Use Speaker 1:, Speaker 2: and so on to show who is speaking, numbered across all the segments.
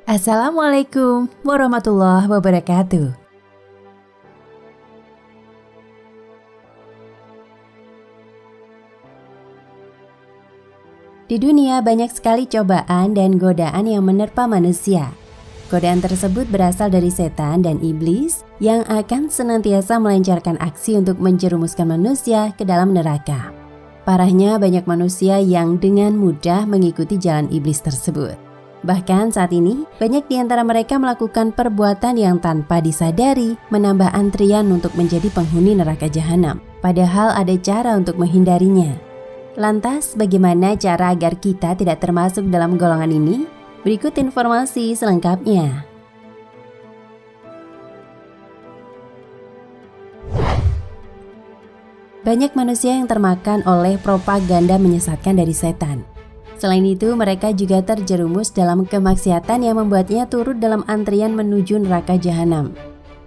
Speaker 1: Assalamualaikum warahmatullahi wabarakatuh. Di dunia banyak sekali cobaan dan godaan yang menerpa manusia. Godaan tersebut berasal dari setan dan iblis yang akan senantiasa melancarkan aksi untuk menjerumuskan manusia ke dalam neraka. Parahnya banyak manusia yang dengan mudah mengikuti jalan iblis tersebut. Bahkan saat ini, banyak di antara mereka melakukan perbuatan yang tanpa disadari menambah antrian untuk menjadi penghuni neraka jahanam. Padahal ada cara untuk menghindarinya. Lantas, bagaimana cara agar kita tidak termasuk dalam golongan ini? Berikut informasi selengkapnya. Banyak manusia yang termakan oleh propaganda menyesatkan dari setan. Selain itu, mereka juga terjerumus dalam kemaksiatan yang membuatnya turut dalam antrian menuju neraka jahanam.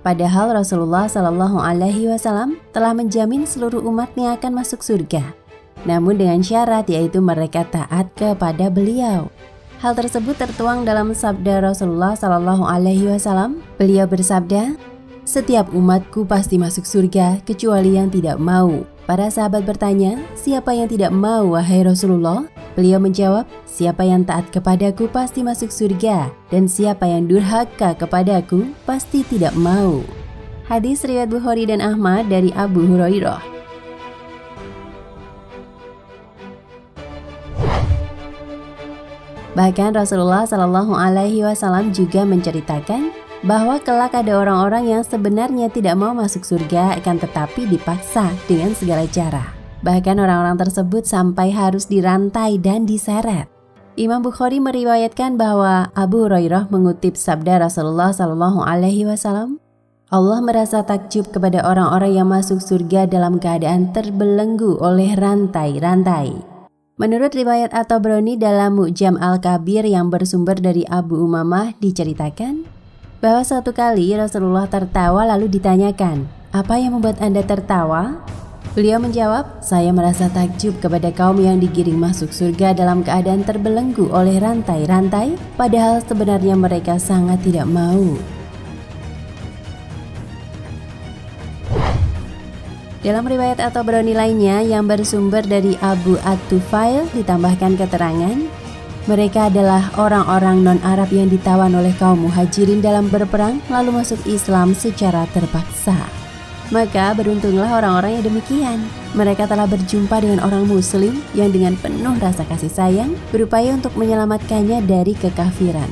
Speaker 1: Padahal Rasulullah SAW telah menjamin seluruh umatnya akan masuk surga. Namun dengan syarat yaitu mereka taat kepada beliau. Hal tersebut tertuang dalam sabda Rasulullah SAW. Beliau bersabda, "Setiap umatku pasti masuk surga kecuali yang tidak mau." Para sahabat bertanya, "Siapa yang tidak mau, wahai Rasulullah?" Beliau menjawab, "Siapa yang taat kepadaku pasti masuk surga, dan siapa yang durhaka kepadaku pasti tidak mau." Hadis riwayat Bukhari dan Ahmad dari Abu Hurairah. Bahkan Rasulullah SAW juga menceritakan bahwa kelak ada orang-orang yang sebenarnya tidak mau masuk surga akan tetapi dipaksa dengan segala cara. Bahkan orang-orang tersebut sampai harus dirantai dan diseret. Imam Bukhari meriwayatkan bahwa Abu Hurairah mengutip sabda Rasulullah SAW, "Allah merasa takjub kepada orang-orang yang masuk surga dalam keadaan terbelenggu oleh rantai-rantai." Menurut riwayat At-Tabrani dalam Mu'jam Al-Kabir yang bersumber dari Abu Umamah diceritakan bahwa suatu kali Rasulullah tertawa lalu ditanyakan, "Apa yang membuat Anda tertawa?" Beliau menjawab, "Saya merasa takjub kepada kaum yang digiring masuk surga dalam keadaan terbelenggu oleh rantai-rantai, padahal sebenarnya mereka sangat tidak mau." Dalam riwayat At-Tabrani lainnya yang bersumber dari Abu At-Tufail ditambahkan keterangan, mereka adalah orang-orang non-Arab yang ditawan oleh kaum muhajirin dalam berperang lalu masuk Islam secara terpaksa. Maka beruntunglah orang-orang yang demikian. Mereka telah berjumpa dengan orang muslim yang dengan penuh rasa kasih sayang berupaya untuk menyelamatkannya dari kekafiran.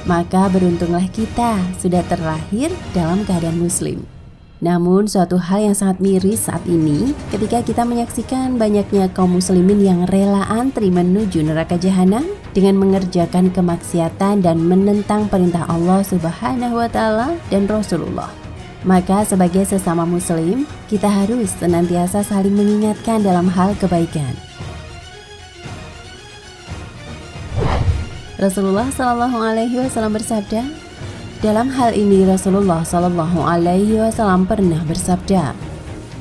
Speaker 1: Maka beruntunglah kita sudah terlahir dalam keadaan muslim. Namun suatu hal yang sangat miris saat ini ketika kita menyaksikan banyaknya kaum muslimin yang rela antri menuju neraka jahanam dengan mengerjakan kemaksiatan dan menentang perintah Allah Subhanahu wa Ta'ala dan Rasulullah. Maka sebagai sesama muslim, kita harus senantiasa saling mengingatkan dalam hal kebaikan. Rasulullah SAW bersabda, dalam hal ini Rasulullah SAW pernah bersabda,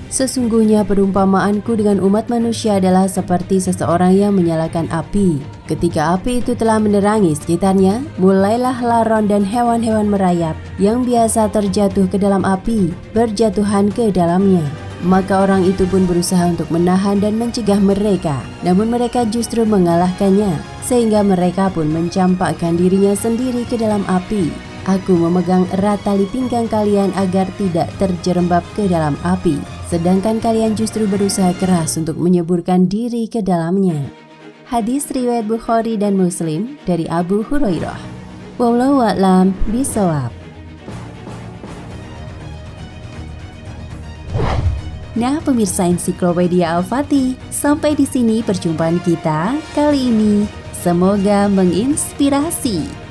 Speaker 1: "Sesungguhnya perumpamaanku dengan umat manusia adalah seperti seseorang yang menyalakan api. Ketika api itu telah menerangi sekitarnya, mulailah laron dan hewan-hewan merayap yang biasa terjatuh ke dalam api, berjatuhan ke dalamnya. Maka orang itu pun berusaha untuk menahan dan mencegah mereka, namun mereka justru mengalahkannya, sehingga mereka pun mencampakkan dirinya sendiri ke dalam api. Aku memegang erat tali pinggang kalian agar tidak terjerembab ke dalam api, sedangkan kalian justru berusaha keras untuk menyeburkan diri ke dalamnya." Hadis riwayat Bukhari dan Muslim dari Abu Hurairah. Wallahu a'lam bishawab. Nah, pemirsa Ensiklopedia Al-Fatih, sampai di sini perjumpaan kita kali ini. Semoga menginspirasi.